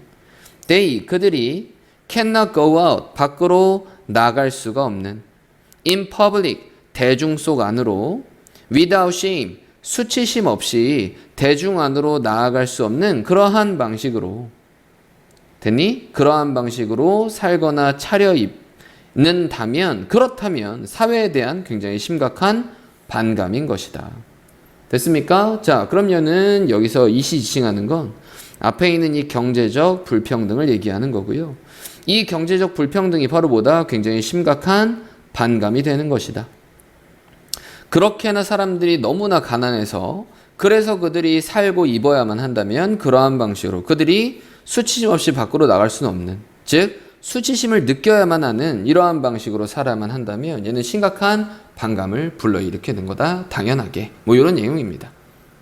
they 그들이 cannot go out 밖으로 나갈 수가 없는 in public 대중 속 안으로 without shame 수치심 없이 대중 안으로 나아갈 수 없는 그러한 방식으로 됐니? 그러한 방식으로 살거나 차려입는다면 그렇다면 사회에 대한 굉장히 심각한 반감인 것이다. 됐습니까? 자 그러면은 여기서 이시 지칭하는 건 앞에 있는 이 경제적 불평등을 얘기하는 거고요. 이 경제적 불평등이 바로 뭐다? 굉장히 심각한 반감이 되는 것이다. 그렇게나 사람들이 너무나 가난해서 그래서 그들이 살고 입어야만 한다면 그러한 방식으로 그들이 수치심 없이 밖으로 나갈 수는 없는 즉 수치심을 느껴야만 하는 이러한 방식으로 살아야만 한다면 얘는 심각한 반감을 불러일으키는 거다. 당연하게 뭐 이런 내용입니다.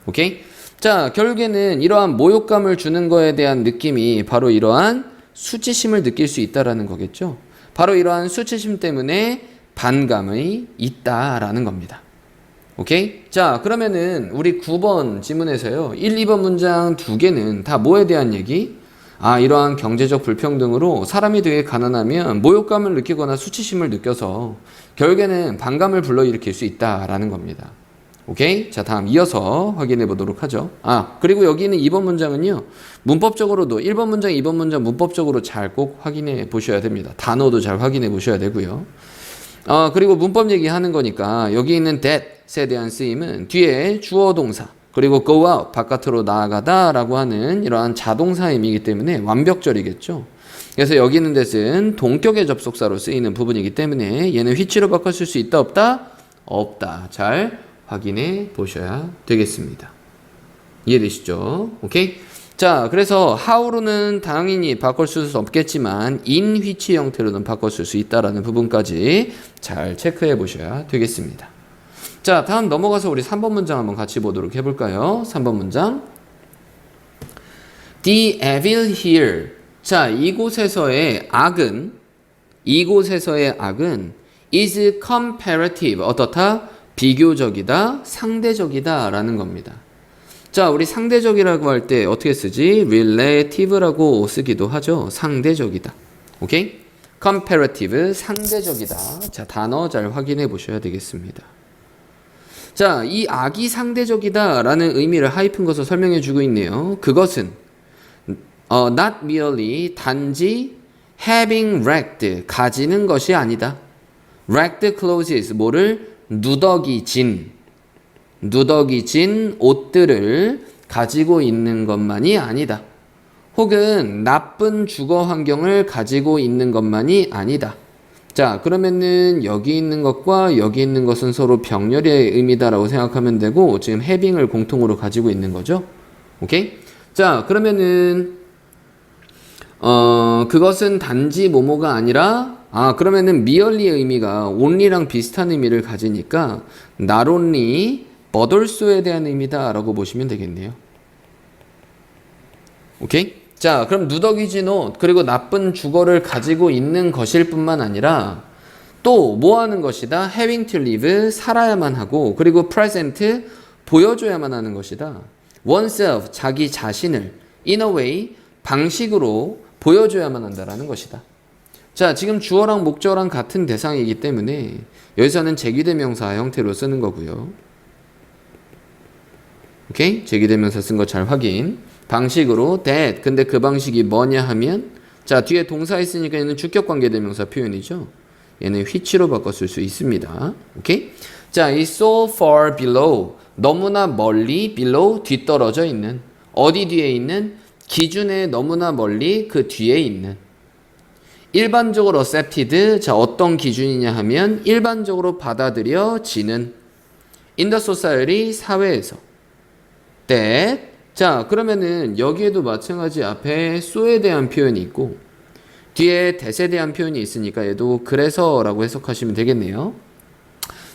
오케이? 자 결국에는 이러한 모욕감을 주는 거에 대한 느낌이 바로 이러한 수치심을 느낄 수 있다라는 거겠죠. 바로 이러한 수치심 때문에 반감이 있다라는 겁니다. 오케이? 자 그러면은 우리 9번 지문에서요 1, 2번 문장 두 개는 다 뭐에 대한 얘기? 아 이러한 경제적 불평등으로 사람이 되게 가난하면 모욕감을 느끼거나 수치심을 느껴서 결국에는 반감을 불러일으킬 수 있다라는 겁니다. 오케이? 자 다음 이어서 확인해 보도록 하죠. 아 그리고 여기 있는 2번 문장은요 문법적으로도 1번 문장 2번 문장 문법적으로 잘 꼭 확인해 보셔야 됩니다. 단어도 잘 확인해 보셔야 되고요. 그리고 문법 얘기하는 거니까 여기 있는 that에 대한 쓰임은 뒤에 주어 동사 그리고 go out 바깥으로 나아가다 라고 하는 이러한 자동사 의미이기 때문에 완벽절이겠죠. 그래서 여기 있는 that은 동격의 접속사로 쓰이는 부분이기 때문에 얘는 which로 바꿔 쓸 수 있다 없다? 없다. 잘 확인해 보셔야 되겠습니다. 이해되시죠? 오케이? 자 그래서 how로는 당연히 바꿔 쓸 수 없겠지만 in which 형태로는 바꿔 쓸 수 있다라는 부분까지 잘 체크해 보셔야 되겠습니다. 자 다음 넘어가서 우리 3번 문장 한번 같이 보도록 해볼까요? 3번 문장 The evil here 자 이곳에서의 악은 is comparative 어떻다? 비교적이다 상대적이다 라는 겁니다. 자 우리 상대적이라고 할 때 어떻게 쓰지? relative라고 쓰기도 하죠. 상대적이다. 오케이? comparative 상대적이다. 자 단어 잘 확인해 보셔야 되겠습니다. 자, 이 악이 상대적이다 라는 의미를 하이픈 것을 설명해 주고 있네요. 그것은 not merely 단지 having ragged 가지는 것이 아니다. ragged clothes 뭐를 누더기진 옷들을 가지고 있는 것만이 아니다. 혹은 나쁜 주거 환경을 가지고 있는 것만이 아니다. 자 그러면은 여기 있는 것과 여기 있는 것은 서로 병렬의 의미다라고 생각하면 되고 지금 having을 공통으로 가지고 있는 거죠. 오케이? 자 그러면은 그것은 단지 뭐뭐가 아니라 그러면은 merely의 의미가 only랑 비슷한 의미를 가지니까 not only but also에 대한 의미다 라고 보시면 되겠네요. 오케이? 자 그럼 누더기진 옷 그리고 나쁜 주거를 가지고 있는 것일 뿐만 아니라 또 뭐 하는 것이다? having to live 살아야만 하고 그리고 present 보여줘야만 하는 것이다. oneself 자기 자신을 in a way 방식으로 보여줘야만 한다라는 것이다. 자 지금 주어랑 목적어랑 같은 대상이기 때문에 여기서는 제기대명사 형태로 쓰는 거고요. 오케이? 제기대명사 쓴 거 잘 확인. 방식으로 that 근데 그 방식이 뭐냐 하면 자 뒤에 동사 있으니까 얘는 주격관계대명사 표현이죠. 얘는 which로 바꿔 쓸 수 있습니다. 오케이? 자 이 so far below 너무나 멀리 below 뒤떨어져 있는 어디 뒤에 있는 기준에 너무나 멀리 그 뒤에 있는 일반적으로 accepted 자 어떤 기준이냐 하면 일반적으로 받아들여지는 in the society 사회에서 that 자 그러면은 여기에도 마찬가지 앞에 so에 대한 표현이 있고 뒤에 that에 대한 표현이 있으니까 얘도 그래서라고 해석하시면 되겠네요.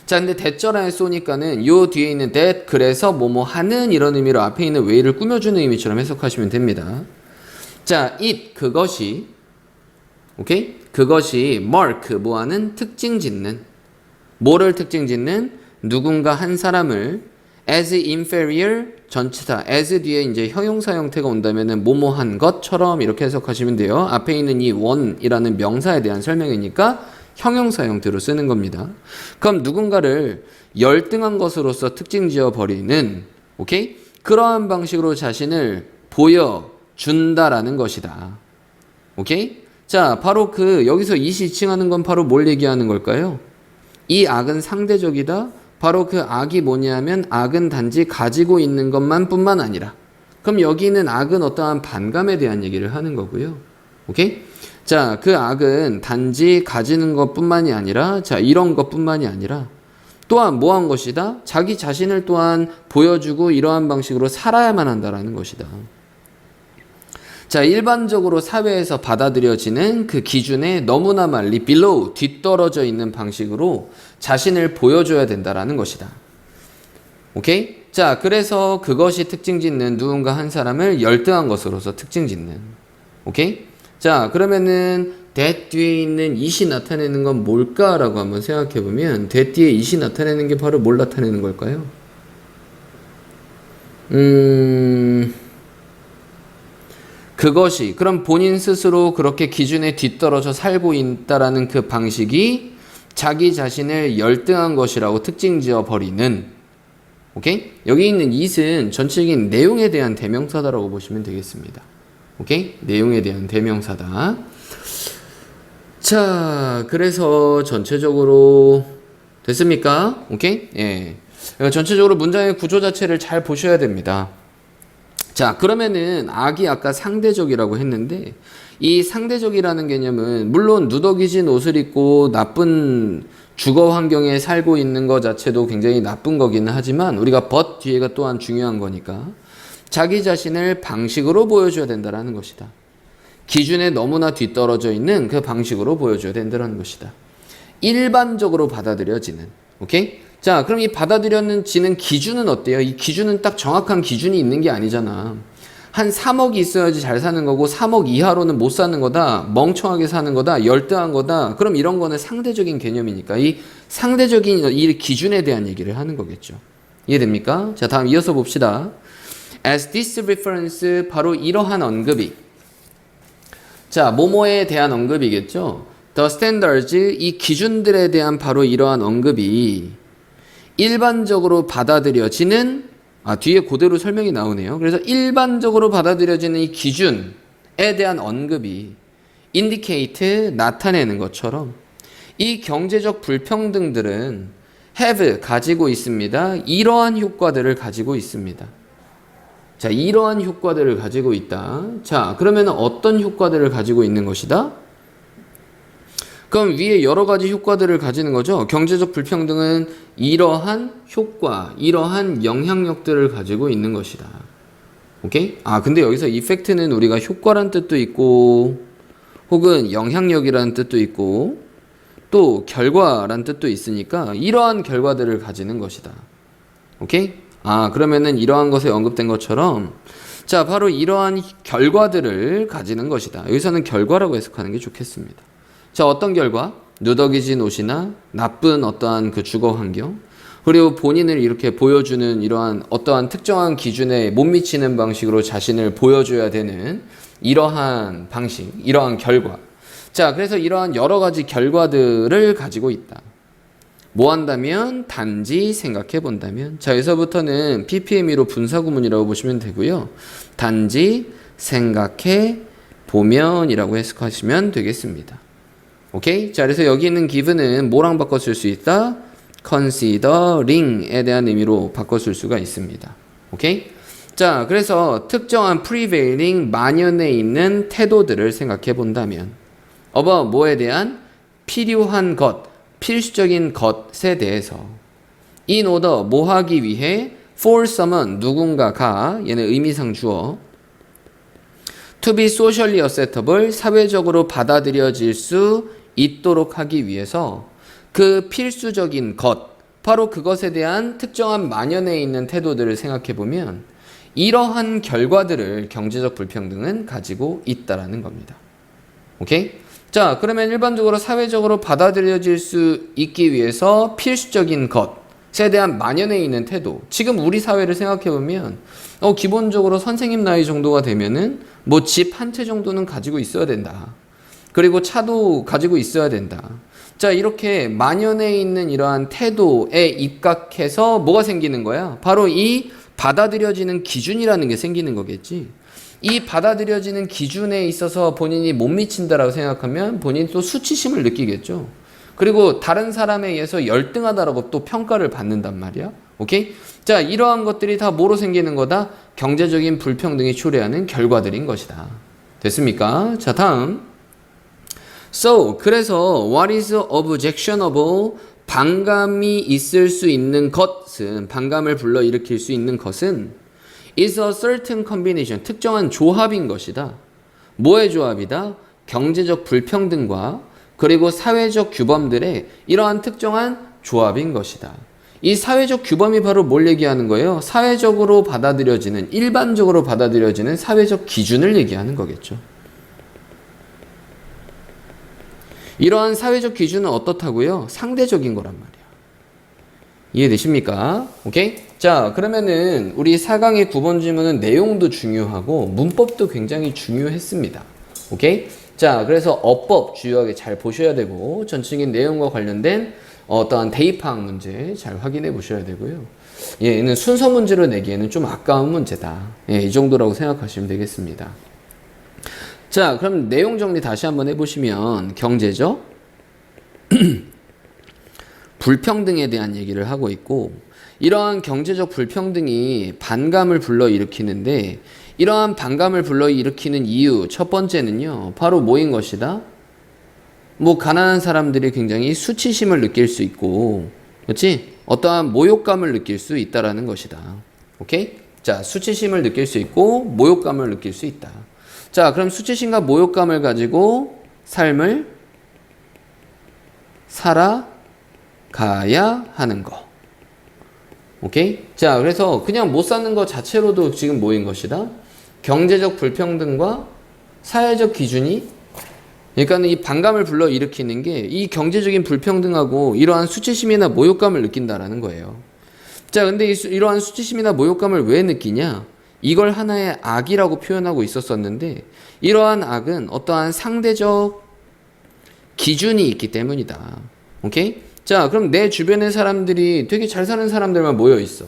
자 근데 that절에 쏘니까는 요 뒤에 있는 that 그래서 뭐뭐 하는 이런 의미로 앞에 있는 way를 꾸며주는 의미처럼 해석하시면 됩니다. 자 it 그것이 오케이 그것이 mark 뭐하는 특징 짓는 뭐를 특징 짓는 누군가 한 사람을 as inferior 전치사 as 뒤에 이제 형용사 형태가 온다면은 뭐뭐한 것처럼 이렇게 해석하시면 돼요. 앞에 있는 이 one이라는 명사에 대한 설명이니까 형용사 형태로 쓰는 겁니다. 그럼 누군가를 열등한 것으로서 특징 지어 버리는 오케이 그러한 방식으로 자신을 보여준다라는 것이다. 오케이 자 바로 그 여기서 이시 칭하는 건 바로 뭘 얘기하는 걸까요? 이 악은 상대적이다. 바로 그 악이 뭐냐면 악은 단지 가지고 있는 것만 뿐만 아니라 그럼 여기 있는 악은 어떠한 반감에 대한 얘기를 하는 거고요. 오케이? 자, 그 악은 단지 가지는 것뿐만이 아니라 자, 이런 것뿐만이 아니라 또한 뭐한 것이다? 자기 자신을 또한 보여주고 이러한 방식으로 살아야만 한다라는 것이다. 자, 일반적으로 사회에서 받아들여지는 그 기준에 너무나 멀리 below 뒤떨어져 있는 방식으로 자신을 보여줘야 된다라는 것이다. 오케이? 자, 그래서 그것이 특징 짓는 누군가 한 사람을 열등한 것으로서 특징 짓는. 오케이? 자, 그러면은 that 뒤에 있는 it이 나타내는 건 뭘까라고 한번 생각해 보면 that 뒤에 it이 나타내는 게 바로 뭘 나타내는 걸까요? 그것이 그럼 본인 스스로 그렇게 기준에 뒤떨어져 살고 있다라는 그 방식이 자기 자신을 열등한 것이라고 특징 지어 버리는 오케이? 여기 있는 it은 전체적인 내용에 대한 대명사다라고 보시면 되겠습니다. 오케이? 내용에 대한 대명사다. 자, 그래서 전체적으로 됐습니까? 오케이? 예. 그러니까 전체적으로 문장의 구조 자체를 잘 보셔야 됩니다. 자, 그러면은 악이 아까 상대적이라고 했는데 이 상대적이라는 개념은 물론 누더기진 옷을 입고 나쁜 주거 환경에 살고 있는 것 자체도 굉장히 나쁜 거기는 하지만 우리가 but 뒤에가 또한 중요한 거니까 자기 자신을 방식으로 보여줘야 된다는 것이다. 기준에 너무나 뒤떨어져 있는 그 방식으로 보여줘야 된다는 것이다. 일반적으로 받아들여지는 오케이? 자, 그럼 이 받아들여지는 기준은 어때요? 이 기준은 딱 정확한 기준이 있는 게 아니잖아. 한 3억이 있어야지 잘 사는 거고 3억 이하로는 못 사는 거다. 멍청하게 사는 거다. 열등한 거다. 그럼 이런 거는 상대적인 개념이니까 이 상대적인 이 기준에 대한 얘기를 하는 거겠죠. 이해됩니까? 자, 다음 이어서 봅시다. As this reference 바로 이러한 언급이 자, 뭐뭐에 대한 언급이겠죠. The standards 이 기준들에 대한 바로 이러한 언급이 일반적으로 받아들여지는 뒤에 그대로 설명이 나오네요. 그래서 일반적으로 받아들여지는 이 기준에 대한 언급이 indicate 나타내는 것처럼 이 경제적 불평등들은 have 가지고 있습니다. 이러한 효과들을 가지고 있습니다. 자, 이러한 효과들을 가지고 있다. 자, 그러면 어떤 효과들을 가지고 있는 것이다? 그럼 위에 여러 가지 효과들을 가지는 거죠. 경제적 불평등은 이러한 효과, 이러한 영향력들을 가지고 있는 것이다. 오케이? 근데 여기서 이펙트는 우리가 효과란 뜻도 있고 혹은 영향력이라는 뜻도 있고 또 결과란 뜻도 있으니까 이러한 결과들을 가지는 것이다. 오케이? 그러면은 이러한 것에 언급된 것처럼 자, 바로 이러한 결과들을 가지는 것이다. 여기서는 결과라고 해석하는 게 좋겠습니다. 자, 어떤 결과? 누더기진 옷이나 나쁜 어떠한 그 주거 환경 그리고 본인을 이렇게 보여주는 이러한 어떠한 특정한 기준에 못 미치는 방식으로 자신을 보여줘야 되는 이러한 방식, 이러한 결과. 자, 그래서 이러한 여러 가지 결과들을 가지고 있다. 뭐 한다면? 단지 생각해 본다면. 자, 여기서부터는 PPME로 분사구문이라고 보시면 되고요. 단지 생각해 보면이라고 해석하시면 되겠습니다. 오케이? 자, 그래서 여기 있는 given은 뭐랑 바꿔 쓸 수 있다? considering에 대한 의미로 바꿔 쓸 수가 있습니다. 오케이? 자, 그래서 특정한 prevailing 만연해 있는 태도들을 생각해 본다면 about 뭐에 대한 필요한 것, 필수적인 것에 대해서 in order 뭐 하기 위해 for someone 누군가가 얘는 의미상 주어 to be socially acceptable 사회적으로 받아들여질 수 있도록 하기 위해서 그 필수적인 것 바로 그것에 대한 특정한 만연해 있는 태도들을 생각해 보면 이러한 결과들을 경제적 불평등은 가지고 있다라는 겁니다. 오케이? 자, 그러면 일반적으로 사회적으로 받아들여질 수 있기 위해서 필수적인 것에 대한 만연해 있는 태도. 지금 우리 사회를 생각해 보면 기본적으로 선생님 나이 정도가 되면은 뭐 집 한 채 정도는 가지고 있어야 된다. 그리고 차도 가지고 있어야 된다. 자, 이렇게 만연해 있는 이러한 태도에 입각해서 뭐가 생기는 거야? 바로 이 받아들여지는 기준이라는 게 생기는 거겠지. 이 받아들여지는 기준에 있어서 본인이 못 미친다라고 생각하면 본인이 또 수치심을 느끼겠죠. 그리고 다른 사람에 의해서 열등하다라고 또 평가를 받는단 말이야. 오케이? 자, 이러한 것들이 다 뭐로 생기는 거다? 경제적인 불평등이 초래하는 결과들인 것이다. 됐습니까? 자, 다음. So, 그래서 what is objectionable? 반감이 있을 수 있는 것은, 반감을 불러일으킬 수 있는 것은 is a certain combination, 특정한 조합인 것이다. 뭐의 조합이다? 경제적 불평등과 그리고 사회적 규범들의 이러한 특정한 조합인 것이다. 이 사회적 규범이 바로 뭘 얘기하는 거예요? 사회적으로 받아들여지는, 일반적으로 받아들여지는 사회적 기준을 얘기하는 거겠죠. 이러한 사회적 기준은 어떻다고요? 상대적인 거란 말이야. 이해되십니까? 오케이? 자, 그러면은 우리 4강의 9번 질문은 내용도 중요하고 문법도 굉장히 중요했습니다. 오케이? 자, 그래서 어법 주요하게 잘 보셔야 되고 전체적인 내용과 관련된 어떠한 대입파악 문제 잘 확인해 보셔야 되고요. 얘는 순서 문제로 내기에는 좀 아까운 문제다. 예, 이 정도라고 생각하시면 되겠습니다. 자, 그럼 내용 정리 다시 한번 해보시면 경제적 불평등에 대한 얘기를 하고 있고 이러한 경제적 불평등이 반감을 불러일으키는데 이러한 반감을 불러일으키는 이유 첫 번째는요. 바로 뭐인 것이다? 뭐 가난한 사람들이 굉장히 수치심을 느낄 수 있고 그렇지? 어떠한 모욕감을 느낄 수 있다라는 것이다. 오케이? 자, 수치심을 느낄 수 있고 모욕감을 느낄 수 있다. 자, 그럼 수치심과 모욕감을 가지고 삶을 살아가야 하는 거. 오케이? 자, 그래서 그냥 못 사는 것 자체로도 지금 뭐인 것이다? 경제적 불평등과 사회적 기준이 그러니까 이 반감을 불러일으키는 게 이 경제적인 불평등하고 이러한 수치심이나 모욕감을 느낀다라는 거예요. 자, 근데 이러한 수치심이나 모욕감을 왜 느끼냐? 이걸 하나의 악이라고 표현하고 있었었는데 이러한 악은 어떠한 상대적 기준이 있기 때문이다. 오케이? 자, 그럼 내 주변의 사람들이 되게 잘 사는 사람들만 모여 있어.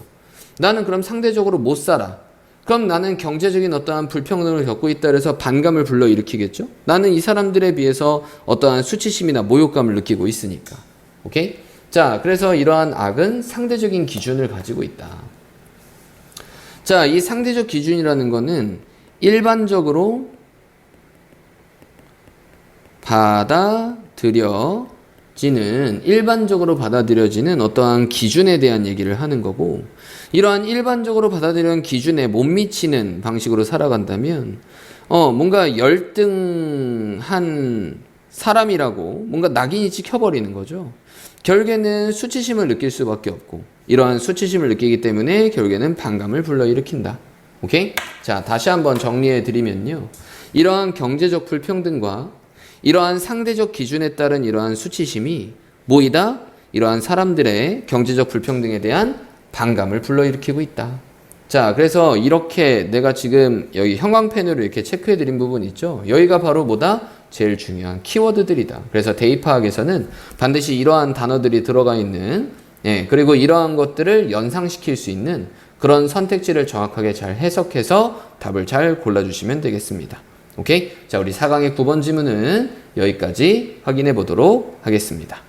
나는 그럼 상대적으로 못 살아. 그럼 나는 경제적인 어떠한 불평등을 겪고 있다 그래서 반감을 불러일으키겠죠? 나는 이 사람들에 비해서 어떠한 수치심이나 모욕감을 느끼고 있으니까. 오케이? 자, 그래서 이러한 악은 상대적인 기준을 가지고 있다. 자, 이 상대적 기준이라는 거는 일반적으로 일반적으로 받아들여지는 어떠한 기준에 대한 얘기를 하는 거고 이러한 일반적으로 받아들여진 기준에 못 미치는 방식으로 살아간다면 뭔가 열등한 사람이라고 뭔가 낙인이 찍혀버리는 거죠. 결국에는 수치심을 느낄 수밖에 없고 이러한 수치심을 느끼기 때문에 결국에는 반감을 불러일으킨다. 오케이? 자, 다시 한번 정리해 드리면요. 이러한 경제적 불평등과 이러한 상대적 기준에 따른 이러한 수치심이 모이다 이러한 사람들의 경제적 불평등에 대한 반감을 불러일으키고 있다. 자, 그래서 이렇게 내가 지금 여기 형광펜으로 이렇게 체크해 드린 부분 있죠? 여기가 바로 뭐다? 제일 중요한 키워드들이다. 그래서 대입파악에서는 반드시 이러한 단어들이 들어가 있는 그리고 이러한 것들을 연상시킬 수 있는 그런 선택지를 정확하게 잘 해석해서 답을 잘 골라주시면 되겠습니다. 오케이? 자, 우리 4강의 9번 지문은 여기까지 확인해 보도록 하겠습니다.